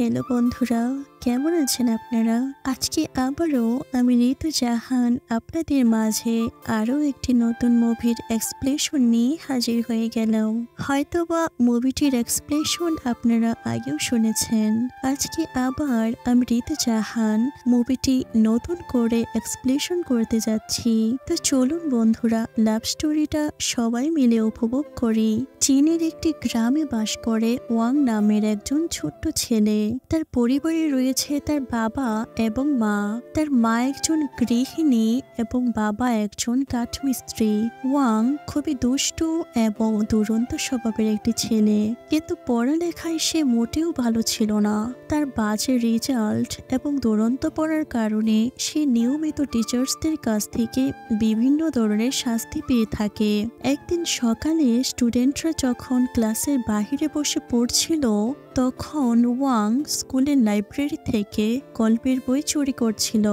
Hello বন্ধুরা, কেমন আছেন আপনারা? আজকে আবারও আমি ঋতু জাহান আপনাদের মাঝে আরও একটি নতুন মুভির এক্সপ্লেশন নিয়ে হাজির হয়ে গেলাম। হয়তোবা মুভিটির এক্সপ্লেশন আপনারা আগেও শুনেছেন। আজকে আবার আমি ঋতু জাহান মুভিটি নতুন করে এক্সপ্লেশন করতে যাচ্ছি। তো চলুন বন্ধুরা, লাভ স্টোরিটা সবাই মিলে উপভোগ করি। চীনের একটি গ্রামে বাস করে ওয়াং নামের একজন ছোট্ট ছেলে। তার পরিবারে রয়েছে তার বাবা এবং মা। তার মা একজন গৃহিণী এবং বাবা একজন কাঠমিস্ত্রি। ওয়াং খুবই দুষ্টু এবং দুরন্ত স্বভাবের একটি ছেলে, কিন্তু পড়ালেখায় সে মোটেও ভালো ছিল না। তার বাজে রেজাল্ট এবং দুরন্ত পড়ার কারণে সে নিয়মিত টিচার্সদের কাছ থেকে বিভিন্ন ধরনের শাস্তি পেয়ে থাকে। একদিন সকালে স্টুডেন্টরা যখন ক্লাসের বাহিরে বসে পড়ছিল, তখন ওয়াং স্কুলের লাইব্রেরি থেকে গল্পের বই চুরি করছিল।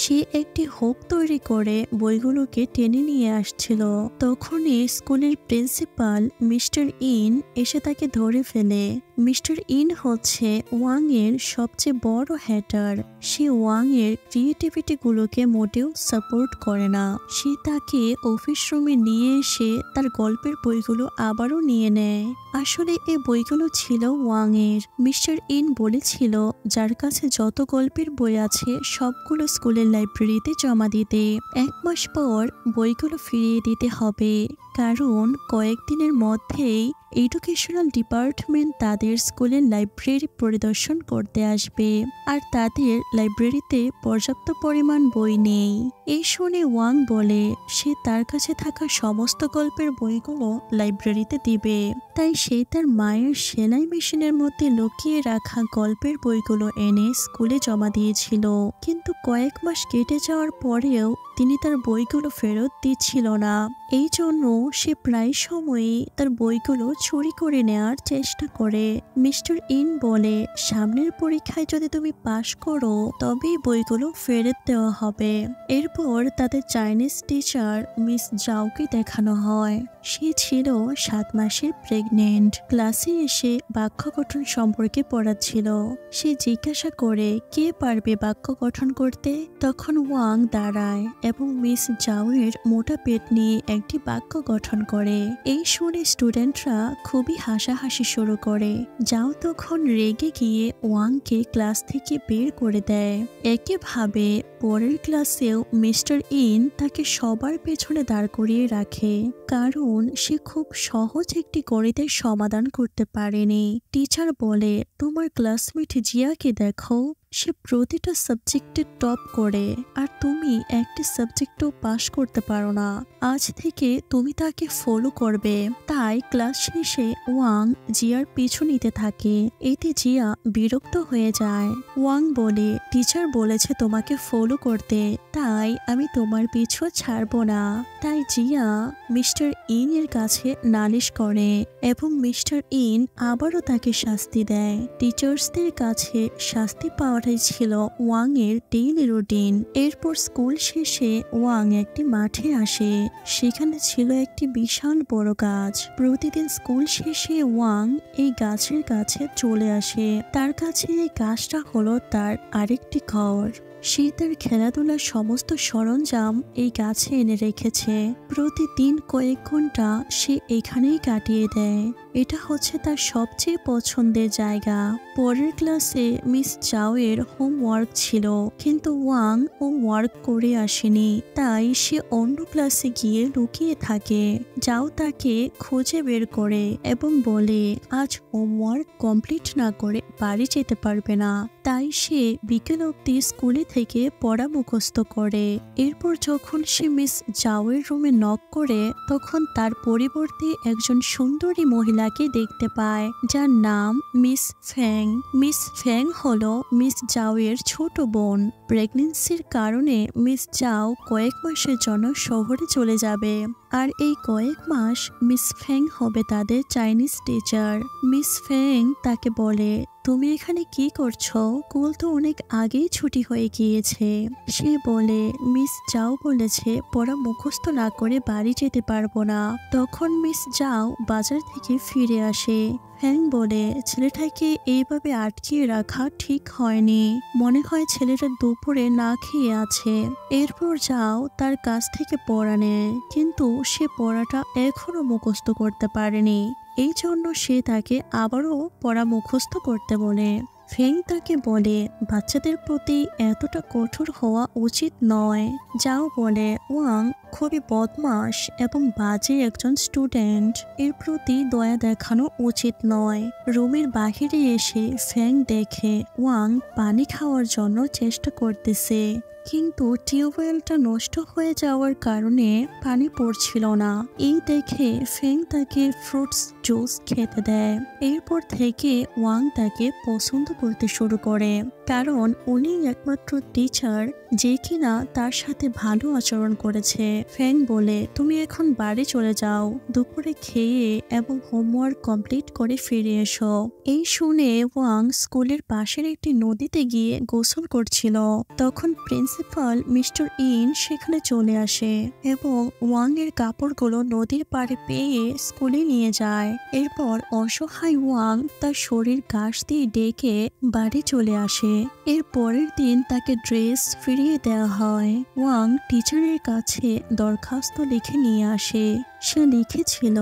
সে একটি হুক তৈরি করে বইগুলোকে টেনে নিয়ে আসছিল। তখনই স্কুলের প্রিন্সিপাল মিস্টার ইন এসে তাকে ধরে ফেলে। মিস্টার ইন হচ্ছে ওয়াং এর সবচেয়ে বড় হ্যাটার। সে ওয়াং এর ক্রিয়েটিভিটি গুলোকে মোটেও সাপোর্ট করে না। সে তাকে অফিস রুমে নিয়ে এসে তার গল্পের বইগুলো আবারও নিয়ে নেয়। আসলে এই বইগুলো ছিল ওয়াং এর। মিস্টার ইন বলেছিল যার কাছে যত গল্পের বই আছে সবগুলো স্কুলের লাইব্রেরিতে জমা দিতে। 1 মাস পর বইগুলো ফিরিয়ে দিতে হবে, কারণ কয়েকদিনের মধ্যেই এডুকেশনাল ডিপার্টমেন্ট তাদের স্কুলের লাইব্রেরি পরিদর্শন করতে আসবে, আর তাদের লাইব্রেরিতে পর্যাপ্ত পরিমাণ বই নেই। এই শুনে ওয়াং বলে সে তার কাছে থাকা সমস্ত গল্পের বইগুলো লাইব্রেরিতে দিবে। তাই সে তার মায়ের সেলাই মেশিনের মধ্যে লুকিয়ে রাখা গল্পের বইগুলো এনে স্কুলে জমা দিয়েছিল। কিন্তু কয়েক মাস কেটে যাওয়ার পরেও তিনি তার বইগুলো ফেরত দিচ্ছিল না। এই জন্য সে প্রায় সময়ই তার বইগুলো চুরি করে নেওয়ার চেষ্টা করে। মিস্টার ইন বলে সামনের পরীক্ষায় যদি তুমি পাশ করো তবেই বইগুলো ফেরত দেওয়া হবে। এরপর তাদের চাইনিজ টিচার মিস জাওকে দেখানো হয়। সে ছিল 7 মাসের প্রেগনেন্ট। ক্লাসে এসে বাক্য গঠন সম্পর্কে পড়াচ্ছিল। সে জিজ্ঞাসা করে কে পারবে বাক্য গঠন করতে। তখন ওয়াং দাঁড়ায় এবং মিস জাওয়ের মোটা পেট নিয়ে একটি বাক্য গঠন করে। এই শুনে স্টুডেন্টরা খুবই হাসাহাসি শুরু করে। জাও তখন রেগে গিয়ে ওয়াংকে ক্লাস থেকে বের করে দেয়। একইভাবে পরের ক্লাসেও মিস্টার ইন তাকে সবার পেছনে দাঁড় করিয়ে রাখে, কারণ সে খুব সহজ একটি গণিতের সমাধান করতে পারেনি। টিচার বলে তোমার ক্লাসমেট জিয়াকে দেখো, সে প্রতিটা সাবজেক্টে টপ করে, আর তুমি একটি সাবজেক্টও পাশ করতে পারো না। আজ থেকে তুমি তাকে ফলো করবে। তাই ক্লাস শেষে ওয়াং জিয়ার পিছু নিতে থাকে। এতে জিয়া বিরক্ত হয়ে যায়। ওয়াং বলে টিচার বলেছে তোমাকে ফলো করতে, তাই আমি তোমার পিছু ছাড়বো না। তাই জিয়া মিস্টার ইন এর কাছে নালিশ করে এবং মিস্টার ইন আবারও তাকে শাস্তি দেয়। টিচার্সদের কাছে শাস্তি পাওয়াটাই ছিল ওয়াং এর ডেইলি রুটিন। এরপর স্কুল শেষে ওয়াং একটি মাঠে আসে। সেখানে ছিল একটি বিশাল বড় গাছ। প্রতিদিন স্কুল শেষে ওয়াং এই গাছের কাছে চলে আসে। তার কাছে এই গাছটা হলো তার আরেকটি ঘর। সে তার খেলাধুলার সমস্ত সরঞ্জাম এই গাছে এনে রেখেছে। প্রতিদিন কয়েক ঘন্টা সে এখানেই কাটিয়ে দেয়। এটা হচ্ছে তার সবচেয়ে পছন্দের জায়গা। পরের ক্লাসে মিস জাওয়ের হোমওয়ার্ক ছিল, কিন্তু ওয়াং হোমওয়ার্ক করে আসেনি। তাই সে অন্য ক্লাসে গিয়ে লুকিয়ে থাকে। জাও তাকে খুঁজে বের করে এবং বলে আজ হোমওয়ার্ক কমপ্লিট না করে বাড়ি যেতে পারবে না। তাই সে বিকেল অবধি স্কুলে থেকে পড়া মুখস্থ করে। এরপর যখন সে মিস জাওয়ের রুমে নক করে, তখন তার পরিবর্তে একজন সুন্দরী মহিলাকে দেখতে পায়, যার নাম মিস ফ্যাং। মিস ফ্যাং হলো মিস জাওয়ের ছোট বোন। প্রেগনেন্সির কারণে মিস জাও কয়েক মাসের জন্য শহরে চলে যাবে, আর এই কয়েক মাস মিস ফ্যাং হবে তাদের চাইনিজ টিচার। মিস ফ্যাং তাকে বলে তুমি এখানে কি করছো? স্কুল তো অনেক আগেই ছুটি হয়ে গিয়েছে। সে বলে মিস জাও বলেছে পড়া মুখস্থ না করে বাড়ি যেতে পারবো না। তখন মিস জাও বাজার থেকে ফিরে আসে। ফ্যাং বলে, ছেলেটাকে এইভাবে আটকিয়ে রাখা ঠিক হয়নি। মনে হয় ছেলেটা দুপুরে না খেয়ে আছে। এরপর যাও তার কাছ থেকে পড়া নেয়, কিন্তু সে পড়াটা এখনো মুখস্থ করতে পারেনি। এই জন্য সে তাকে আবারও পড়া মুখস্থ করতে বলে। ফেং তাকে বলে, বাচ্চাদের প্রতি এতটা কঠোর হওয়া উচিত নয়। যাও বলে, ওয়াং খুবই বদমাশ এবং বাজে একজন স্টুডেন্ট, এর প্রতি দয়া দেখানো উচিত নয়। রুমের বাহিরে এসে ফ্যাং দেখে ওয়াং পানি খাওয়ার জন্য চেষ্টা করতেছে, কিন্তু টিউবওয়েলটা নষ্ট হয়ে যাওয়ার কারণে পানি পড়ছিল না। এই দেখে ফেং তাকে ফ্রুটস জুস খেতে দেয়। এরপর থেকে ওয়াং তাকে পছন্দ করতে শুরু করে, কারণ উনি একমাত্র টিচার যে কিনা তার সাথে ভালো আচরণ করেছে। ফ্যাং বলে, তুমি এখন বাড়ি চলে যাও, দুপুরে খেয়ে এবং হোমওয়ার্ক কমপ্লিট করে ফিরে এসো। এই শুনে ওয়াং স্কুলের পাশের একটি নদীতে গিয়ে গোসল করছিল। তখন প্রিন্সিপাল মিস্টার ইন সেখানে চলে আসে এবং ওয়াং এর কাপড়গুলো নদীর পাড়ে পেয়ে স্কুলে নিয়ে যায়। এরপর অসহায় ওয়াং তার শরীর ঘাস দিয়ে ডেকে বাড়ি চলে আসে। এর পরের দিন তাকে ড্রেস ফিরিয়ে দেওয়া হয়। ওয়াং টিচারের কাছে দরখাস্ত লিখে নিয়ে আসে। সে লিখেছিল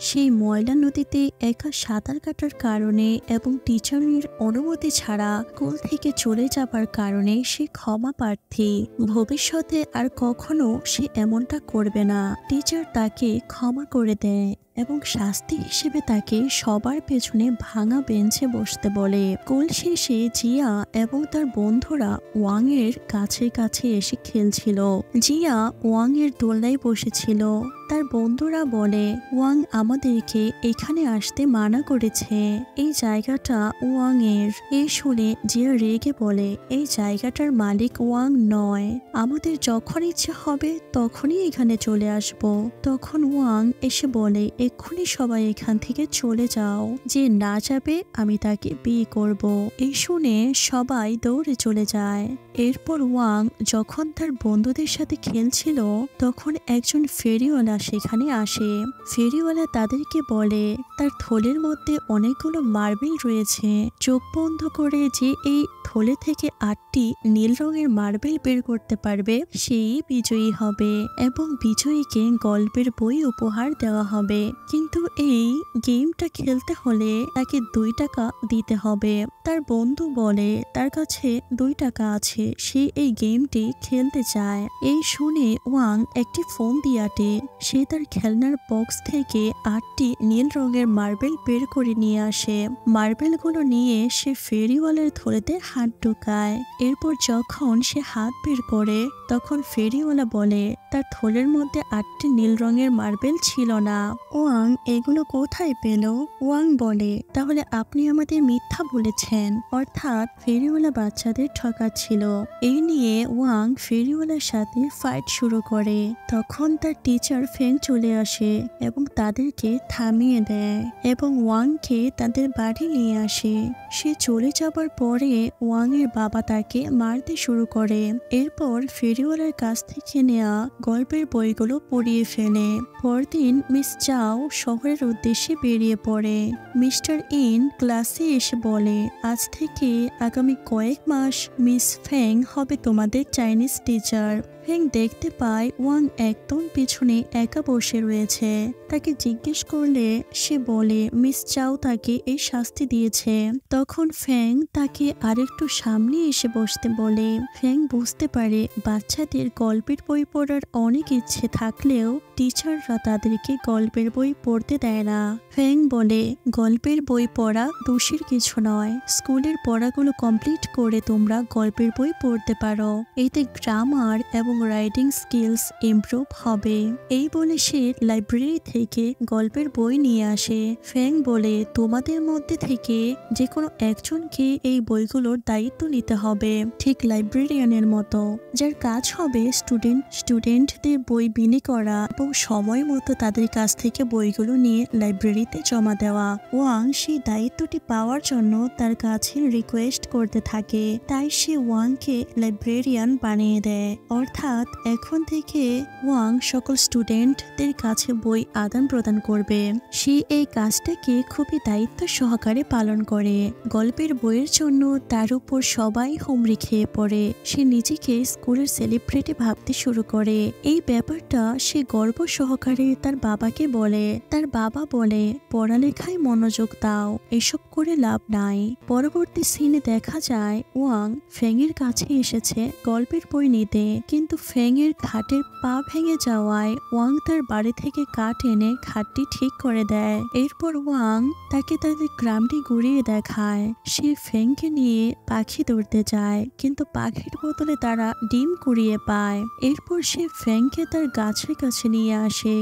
সেই ময়লা নদীতে একা সাঁতার কাটার কারণে এবং টিচারের অনুমতি ছাড়া স্কুল থেকে চলে যাবার কারণে সে ক্ষমা প্রার্থী। ভবিষ্যতে আর কখনো সে এমনটা করবে না। টিচার তাকে ক্ষমা করে দেয় এবং শাস্তি হিসেবে তাকে সবার পেছনে ভাঙা বেঞ্চে বসতে বলে। স্কুল শেষে জিয়া এবং তার বন্ধুরা ওয়াং এর কাছে কাছে এসে খেলছিল। জিয়া ওয়াং এর দোলনায় বসেছিল। তার বন্ধুরা বলে, ওয়াং আমাদেরকে এখানে আসতে মানা করেছে, এই জায়গাটা ওয়াং এর। এই শুনে জিয়া রেগে বলে, এই জায়গাটার মালিক ওয়াং নয়, আমাদের যখন ইচ্ছে হবে তখনই এখানে চলে আসব। তখন ওয়াং এসে বলে, এক্ষুনি সবাই এখান থেকে চলে যাও, যে না যাবে আমি তাকে বিয়ে করব। এই শুনে সবাই দৌড়ে চলে যায়। এরপর ওয়াং যখন তার বন্ধুদের সাথে খেলছিল তখন একজন ফেরিওয়ালা সেখানে আসে। ফেরিওয়ালা তাদেরকে বলে, তার থলের মধ্যে অনেকগুলো মার্বেল রয়েছে, চোখ বন্ধ করে যে এই থলে থেকে 8টি নীল রঙের মার্বেল বের করতে পারবে সেই বিজয়ী হবে এবং বিজয়ীকে গল্পের বই উপহার দেওয়া হবে। কিন্তু এই গেমটা খেলতে হলে তাকে 2 টাকা দিতে হবে। তার বন্ধু বলে তার কাছে 2 টাকা আছে, সে এই গেমটি খেলতে চায়। এই শুনে ওয়াং একটি ফোন দিয়ে আটে। সে তার খেলনার বক্স থেকে 8টি নীল রঙের মার্বেল বের করে নিয়ে আসে। মার্বেলগুলো নিয়ে সে ফেরিওয়ালার থলেতে হাত ঢোকায়। এরপর যখন সে হাত বের করে তখন ফেরিওয়ালা বলে তার থলের মধ্যে 8টি নীল রঙের মার্বেল ছিল না। ওয়াং এগুলো কোথায় পেল? ওয়াং বলে, তাহলে আপনি আমাদের মিথ্যা বলেছেন, অর্থাৎ ফেরিওয়ালা বাচ্চাদের ঠকাচ্ছিল। এই নিয়ে ওয়াং ফেরিওয়ালার সাথে ফাইট শুরু করে। তখন তার টিচার ফেং চলে আসে এবং তাদেরকে থামিয়ে দেয় এবং ওয়াংকে তাদের বাড়ি নিয়ে আসে। সে চলে যাবার পরে ওয়াং এর বাবা তাকে মারতে শুরু করে। এরপর ফেরিওয়ালার কাছ থেকে নেওয়া গল্পের বইগুলো পড়িয়ে ফেলে। পরদিন মিস চাও শহরের উদ্দেশ্যে বেরিয়ে পড়ে। মিস্টার ইন ক্লাসে এসে বলে, আজ থেকে আগামী কয়েক মাস মিস ফেং হবে তোমাদের চাইনিজ টিচার। ফেং দেখতে পায় ওয়াং একদম পিছনে একা বসে রয়েছে। তাকে জিজ্ঞেস করলে সে বলে মিস চাও তাকে এই শাস্তি দিয়েছে। তখন ফেং তাকে আরেকটু সামনে এসে বসতে বলে। ফেং বুঝতে পারে বাচ্চাদের গল্পের বই পড়ার অনেক ইচ্ছে থাকলেও টিচাররা তাদেরকে গল্পের বই পড়তে দেয় না। ফেং বলে, গল্পের বই পড়া দোষের কিছু নয়, স্কুলের পড়াগুলো কমপ্লিট করে তোমরা গল্পের বই পড়তে পারো, এতে গ্রামার এবং রাইটিং স্কিলস ইমপ্রুভ হবে। এই বলে সে লাইব্রেরি থেকে গল্পের বই নিয়ে আসে। ফেং বলে, তোমাদের মধ্যে থেকে যে কোনো একজনকে এই বইগুলোর দায়িত্ব নিতে হবে, ঠিক লাইব্রেরিয়ানের মতো, যার কাজ হবে স্টুডেন্টদের বই বিলি করা এবং সময় মতো তাদের কাছ থেকে বইগুলো নিয়ে লাইব্রেরিতে জমা দেওয়া। ওয়াং সেই দায়িত্বটি পাওয়ার জন্য তার কাছে রিকোয়েস্ট করতে থাকে। তাই সে ওয়াংকে লাইব্রেরিয়ান বানিয়ে দেয়, অর্থাৎ অর্থাৎ এখন থেকে ওয়াং সকল স্টুডেন্টদের কাছে বই আদান প্রদান করবে। সে এই কাজটাকে খুবই দায়িত্ব সহকারে পালন করে। গল্পের বইয়ের জন্য তার উপর সবাই হুমড়ি খেয়ে পড়ে। সে নিজেকে স্কুলের সেলিব্রিটি ভাবতে শুরু করে। এই ব্যাপারটা সে গর্ব সহকারে তার বাবাকে বলে। তার বাবা বলে, পড়ালেখায় মনোযোগ দাও, এসব করে লাভ নাই। পরবর্তী সিনে দেখা যায় ওয়াং ফেংয়ের কাছে এসেছে গল্পের বই নিতে, কিন্তু ফেংয়ের খাটের পা ভেঙে যাওয়ায় ওয়াং তার বাড়ি থেকে কাঠ এনে খাটটি ঠিক করে দেয়। এরপর ওয়াং তাকে তাদের গ্রামটি ঘুরিয়ে দেখায়। সে ফেংকে নিয়ে পাখি ধরতে যায়, কিন্তু পাখির বদলে তারা ডিম কুড়িয়ে পায়। এরপর সে ফেংকে তার গাছের কাছে নিয়ে আসে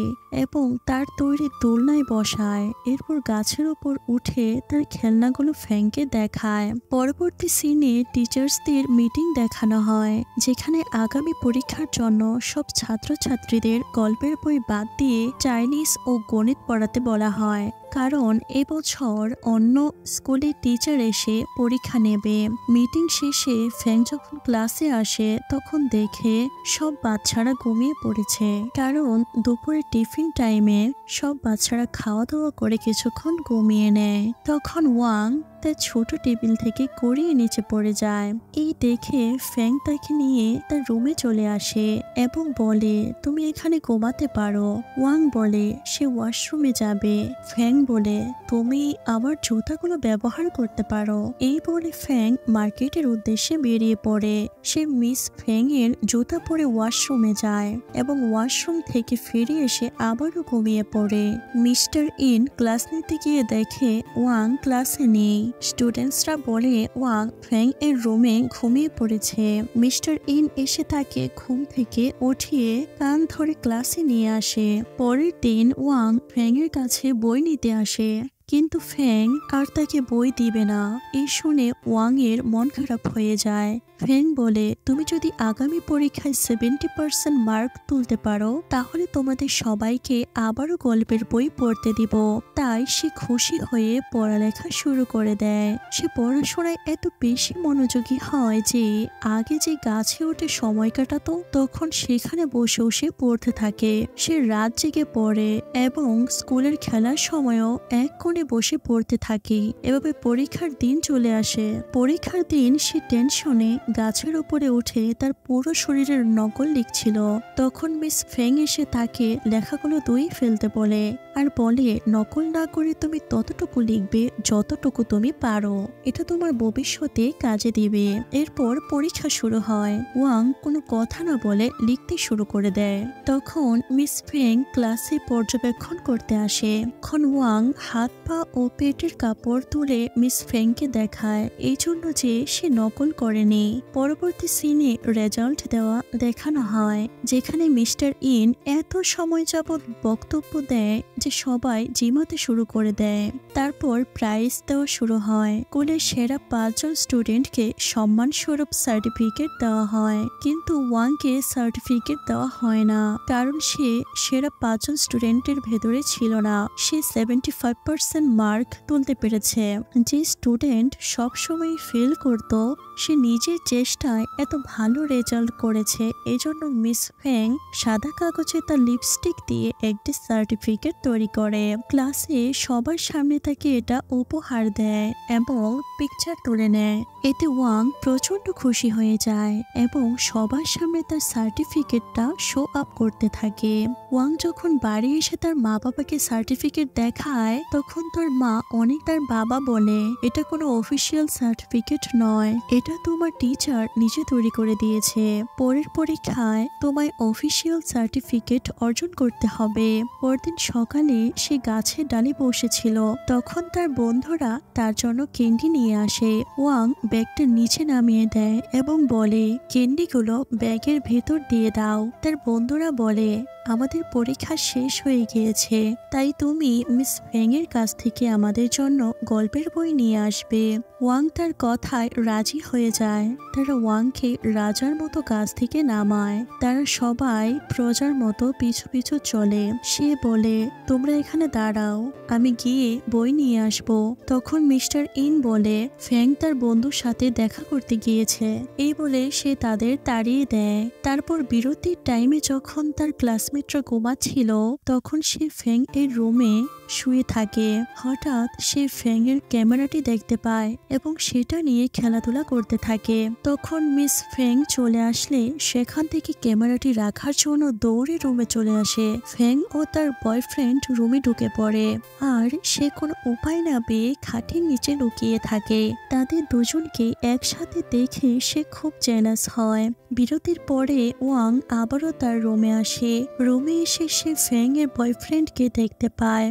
এবং তার তৈরি দোলনায় বসায়। এরপর গাছের উপর উঠে তার খেলনাগুলো ফেংকে দেখায়। পরবর্তী সিনে টিচার্সদের মিটিং দেখানো হয়, যেখানে আগামী পরীক্ষার জন্য সব ছাত্রছাত্রীদের গল্পের বই বাদ দিয়ে চাইনিজ ও গণিত পড়াতে বলা হয়, কারণ এবছর অন্য স্কুলের টিচার এসে পরীক্ষা নেবে। মিটিং শেষে ফেং যখন ক্লাসে আসে তখন দেখে সব বাচ্চারা ঘুমিয়ে পড়েছে, কারণ দুপুরে টিফিন টাইমে সব বাচ্চারা খাওয়া দাওয়া করে কিছুক্ষণ ঘুমিয়ে নেয়। তখন ওয়াং তার ছোট টেবিল থেকে গড়িয়ে নিচে পড়ে যায়। এই দেখে ফ্যাং তাকে নিয়ে তার রুমে চলে আসে এবং বলে, তুমি এখানে ঘুমাতে পারো। ওয়াং বলে সে ওয়াশরুমে যাবে। ফ্যাং বলে, তুমি আমার জুতাগুলো ব্যবহার করতে পারো। এই বলে ফ্যাং মার্কেটের উদ্দেশ্যে বেরিয়ে পড়ে। সে মিস ফ্যাং এর জুতা পরে ওয়াশরুমে যায় এবং ওয়াশরুম থেকে ফিরে এসে আবারও ঘুমিয়ে পড়ে। মিস্টার ইন ক্লাস নিতে গিয়ে দেখে ওয়াং ক্লাসে নেই। স্টুডেন্টসরা বলে ওয়াং ফ্যাং এর রুমে ঘুমিয়ে পড়েছে। মিস্টার ইন এসে তাকে ঘুম থেকে উঠিয়ে কান ধরে ক্লাসে নিয়ে আসে। পরের দিন ওয়াং ফ্যাং এর কাছে বই নিতে আসে, কিন্তু ফ্যাং আর তাকে বই দিবে না। এই শুনে ওয়াং এর মন খারাপ হয়ে যায়। ফ্যাং বলে, তুমি যদি আগামী পরীক্ষায় 70% মার্ক তুলতে পারো তাহলে তোমাদের সবাইকে আবারও গল্পের বই পড়তে দিব। তাই সে খুশি হয়ে পড়ালেখা শুরু করে দেয়। সে পড়াশোনায় এত বেশি মনোযোগী হয় যে আগে যে গাছে উঠে সময় কাটাতো তখন সেখানে বসেও সে পড়তে থাকে। সে রাত জেগে পড়ে এবং স্কুলের খেলার সময়ও এক কোণে বসে পড়তে থাকে। এভাবে পরীক্ষার দিন চলে আসে। পরীক্ষার দিন সে টেনশনে গাছের উপরে উঠে তার পুরো শরীরের নকল লিখছিল। তখন মিস ফেং এসে তাকে লেখাগুলো ধুয়ে ফেলতে বলে আর বলে, নকল না করে তুমি ততটুকু লিখবে যতটুকু তুমি পারো, এটা তোমার ভবিষ্যতে কাজে দিবে। এরপর পরীক্ষা শুরু হয়। ওয়াং কোনো কথা না বলে লিখতে শুরু করে দেয়। তখন মিস ফেং ক্লাসে পর্যবেক্ষণ করতে আসে। তখন ওয়াং হাত পা ও পেটের কাপড় তুলে মিস ফেংকে দেখায়, এই জন্য যে সে নকল করেনি। পরবর্তী সিনে রেজাল্ট দেওয়া দেখানো হয়, যেখানে মিস্টার ইন এত সময় যাবৎ বক্তব্য দেয় যে সবাই জিমাতে শুরু করে দেয়। তারপর প্রাইজ দেওয়া শুরু হয়। স্কুলের সেরা 5 জন স্টুডেন্টকে সম্মানস্বরূপ সার্টিফিকেট দেওয়া হয়, কিন্তু ওয়াংকে সার্টিফিকেট দেওয়া হয় না, কারণ সে সেরা 5 জন স্টুডেন্টের ভেতরে ছিল না। সে 75% মার্ক তুলতে পেরেছে। যে স্টুডেন্ট সবসময় ফেল করত সে নিজের চেষ্টায় এত ভালো রেজাল্ট করেছে। এজন্য মিস ফ্যাং সাদা কাগজে তার লিপস্টিক দিয়ে একটি সার্টিফিকেট তৈরি করে। ক্লাসে সবার সামনে তাকে এটা উপহার দেয় এবং পিকচার তুলে নেয়। এতে ওয়াং প্রচন্ড খুশি হয়ে যায় এবং সবার সামনে তার সার্টিফিকেটটা শো আপ করতে থাকে। ওয়াং যখন বাড়ি এসে তার মা বাবাকে সার্টিফিকেট দেখায় তখন তার মা তার বাবা বলে, এটা কোনো অফিসিয়াল সার্টিফিকেট নয়, এটা তোমার টিচার নিজে তৈরি করে দিয়েছে। পরের পরীক্ষায় তোমায় অফিসিয়াল সার্টিফিকেট অর্জন করতে হবে। পরদিন সকালে সে গাছের ডালে বসেছিল। তখন তার বন্ধুরা তার জন্য ক্যান্ডি নিয়ে আসে। ওয়াং ব্যাগটা নিচে নামিয়ে দেয় এবং বলে, ক্যান্ডিগুলো ব্যাগের ভেতর দিয়ে দাও। তার বন্ধুরা বলে, আমাদের পরীক্ষা শেষ হয়ে গিয়েছে, তাই তুমি মিস ফেং এর কাছ থেকে আমাদের জন্য গল্পের বই নিয়ে আসবে। ওয়াং তার কথায় রাজি হয়ে যায়। তারা ওয়াংকে রাজার মতো কাছ থেকে নামায়। তারা সবাই প্রজার মতো পিছু পিছু চলে। সে বলে, তোমরা এখানে দাঁড়াও, আমি গিয়ে বই নিয়ে আসবো। তখন মিস্টার ইন বলে, ফ্যাং তার বন্ধুর সাথে দেখা করতে গিয়েছে। এই বলে সে তাদের তাড়িয়ে দেয়। তারপর বিরতির টাইমে যখন তার ক্লাসমেটরা ঘুমাচ্ছিল, তখন সে ফ্যাং এর রুমে শুয়ে থাকে। হঠাৎ সে ফ্যাং এর ক্যামেরাটি দেখতে পায় এবং সেটা নিয়ে খেলাধুলা করতে থাকে। তখন মিস ফ্যাং চলে আসলে সেখান থেকে ক্যামেরাটি রাখার জন্য দৌড়ে রুমে চলে আসে। ফ্যাং ও তার বয়ফ্রেন্ড রুমে ঢুকে পড়ে, আর সে কোনো উপায় না পেয়ে খাটের নিচে লুকিয়ে থাকে। তাদের দুজনকে একসাথে দেখে সে খুব জেলাস হয়। বিরতির পরে ওয়াং আবারও তার রুমে আসে। রুমে এসে সে ফ্যাং এর বয়ফ্রেন্ডকে দেখতে পায়।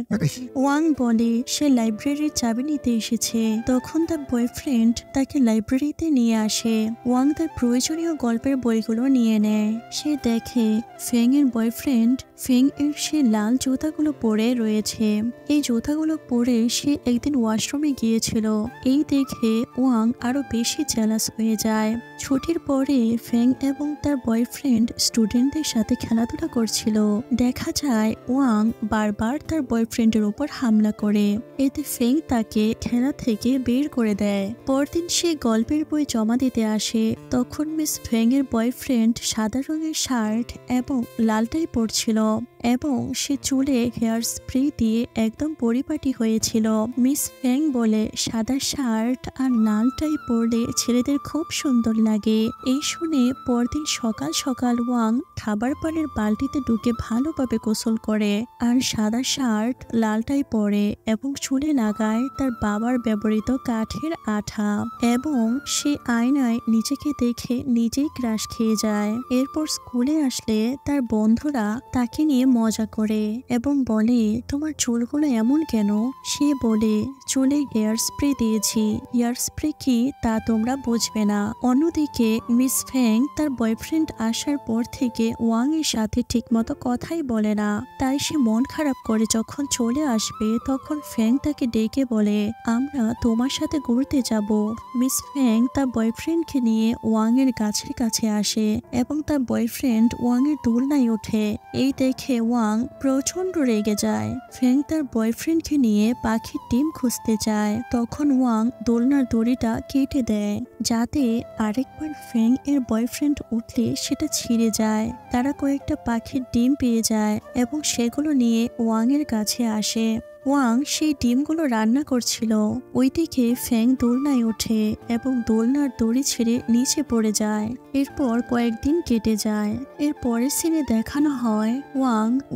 ওয়াং বলে সে লাইব্রেরির চাবি নিতে এসেছে। তখন তার বয়ফ্রেন্ড তাকে লাইব্রেরিতে নিয়ে আসে। ওয়াং তার প্রয়োজনীয় গল্পের বইগুলো নিয়ে নেয়। সে দেখে ফ্যাং এর বয়ফ্রেন্ড ফ্যাং এর সে লাল জুতাগুলো পরে রয়েছে। এই জুতাগুলো পরে সে একদিন ওয়াশরুমে গিয়েছিল। এই দেখে ওয়াং আরো বেশি জেলাস হয়ে যায়। ছুটির পরে ফ্যাং এবং তার বয়ফ্রেন্ড স্টুডেন্টদের সাথে খেলাধুলা করছিল। দেখা যায় ওয়াং বারবার তার বয়ফ্রেন্ডের উপর হামলা করে। এতে ফ্যাং তাকে খেলা থেকে বের করে দেয়। পরদিন সে গল্পের বই জমা দিতে আসে। তখন মিস ফ্যাং এর বয়ফ্রেন্ড সাদা রঙের শার্ট এবং লাল টাই পরছিল এবং সে চুলে হেয়ার স্প্রে দিয়ে একদম পরিপাটি হয়েছিল। মিস ফ্যাং বলে, সাদা শার্ট আর লাল টাই পরলে ছেলেদের খুব সুন্দর লাগে। এই শুনে পরদিন সকাল সকাল ওয়াং খাবার পানির বালতিতে ঢুকে ভালোভাবে গোসল করে আর সাদা শার্ট লাল টাই পরে এবং চুলে লাগায় তার বাবার ব্যবহৃত কাঠের আঠা এবং সে আয়নায় নিজেকে দেখে নিজেই ক্রাশ খেয়ে যায়। এরপর স্কুলে আসলে তার বন্ধুরা তাকে নিয়ে মজা করে এবং বলে, তোমার চুলগুলো এমন কেন? সে বলে, চুলে হেয়ার স্প্রে দিয়েছি। হেয়ার স্প্রে কি তা তোমরা বুঝবে না। অন্যদিকে মিস ফ্যাং তার বয়ফ্রেন্ড আসার পর থেকে ওয়াং এর সাথে ঠিকমতো কথাই বলে না। তাই সে মন খারাপ করে যখন চলে আসবে তখন ফ্যাং তাকে ডেকে বলে, আমরা তোমার সাথে ঘুরতে যাব। মিস ফ্যাং তার বয়ফ্রেন্ডকে নিয়ে ওয়াং এর গাছের কাছে আসে এবং তার বয়ফ্রেন্ড ওয়াং এর দোলনায় ওঠে। এই দেখে ওয়াং প্রচন্ড রেগে যায়। ফ্যাং তার বয়ফ্রেন্ডকে নিয়ে পাখির ডিম খুঁজতে যায়। তখন ওয়াং দোলনার দড়িটা কেটে দেয় যাতে আরেকবার ফ্যাং এর বয়ফ্রেন্ড উঠলে সেটা ছিঁড়ে যায়। তারা কয়েকটা পাখির ডিম পেয়ে যায় এবং সেগুলো নিয়ে ওয়াং এর কাছে আসে। ওয়াং সেই ডিমগুলো রান্না করছিল। ওইদিকে ফ্যাং দোলনায় ওঠে এবং দোলনার দড়ি ছেড়ে নিচে পড়ে যায়। এরপর কয়েকদিন কেটে যায়। এর পরের সিনে দেখানো হয়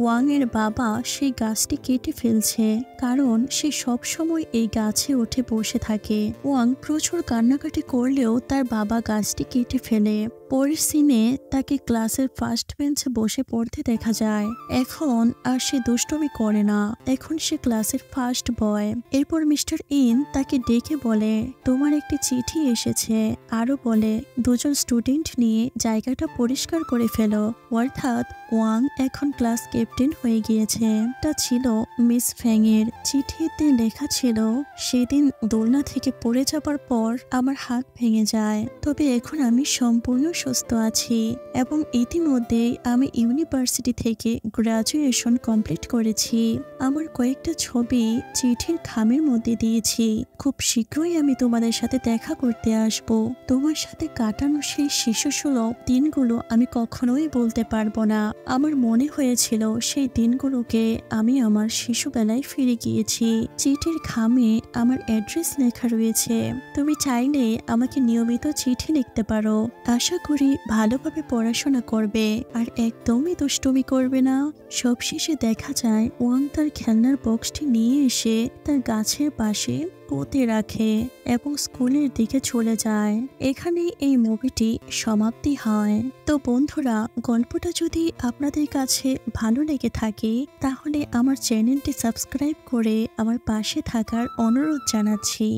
ওয়াং এর বাবা সেই গাছটি কেটে ফেলছে, কারণ সে সব সময় এই গাছে উঠে বসে থাকে। ওয়াং প্রচুর কান্নাকাটি করলেও তার বাবা গাছটি কেটে ফেলে। পরের সিনে তাকে ক্লাসের ফার্স্ট বেঞ্চে বসে পড়তে দেখা যায়। এখন আর সে দুষ্টুমি করে না, এখন সে ক্লাসের ফার্স্ট বয়। এরপর মিস্টার ইন তাকে ডেকে বলে, তোমার একটি চিঠি এসেছে। আরো বলে, দুজন স্টুডেন্ট নিয়ে জায়গাটা পরিষ্কার করে ফেলো। অর্থাৎ ওয়াং এখন ক্লাস ক্যাপ্টেন হয়ে গিয়েছে। তা ছিল মিস ফ্যাং এর। চিঠিতে লেখা ছিল, সেদিন দোলনা থেকে পড়ে যাবার পর আমার হাত ভেঙে যায়, তবে এখন আমি সম্পূর্ণ সুস্থ আছি এবং ইতিমধ্যেই আমি ইউনিভার্সিটি থেকে গ্রাজুয়েশন কমপ্লিট করেছি। আমার কয়েকটা ছবি চিঠির খামের মধ্যে দিয়েছি। খুব শীঘ্রই আমি তোমাদের সাথে দেখা করতে আসব। তোমার সাথে কাটানো সেই শিশুসুলভ দিনগুলো আমি কখনোই বলতে পারবো না। আমার মনে হয়েছিল সেই দিনগুলোকে আমি আমার শিশুবেলায় ফিরে গিয়েছি। চিঠির খামে আমার অ্যাড্রেস লেখা রয়েছে। তুমি চাইলে আমাকে নিয়মিত চিঠি লিখতে পারো। আশা করি ভালোভাবে পড়াশোনা করবে আর একদমই দুষ্টুমি করবে না। সবশেষে দেখা যায় ওয়াং তার খেলনার বক্সটি নিয়ে এসে তার গাছের পাশে পুঁতে রাখে এবং স্কুলের দিকে চলে যায়। এখানেই এই মুভিটি সমাপ্তি হয়। তো বন্ধুরা, গল্পটা যদি আপনাদের কাছে ভালো লেগে থাকে তাহলে আমার চ্যানেলটি সাবস্ক্রাইব করে আমার পাশে থাকার অনুরোধ জানাচ্ছি।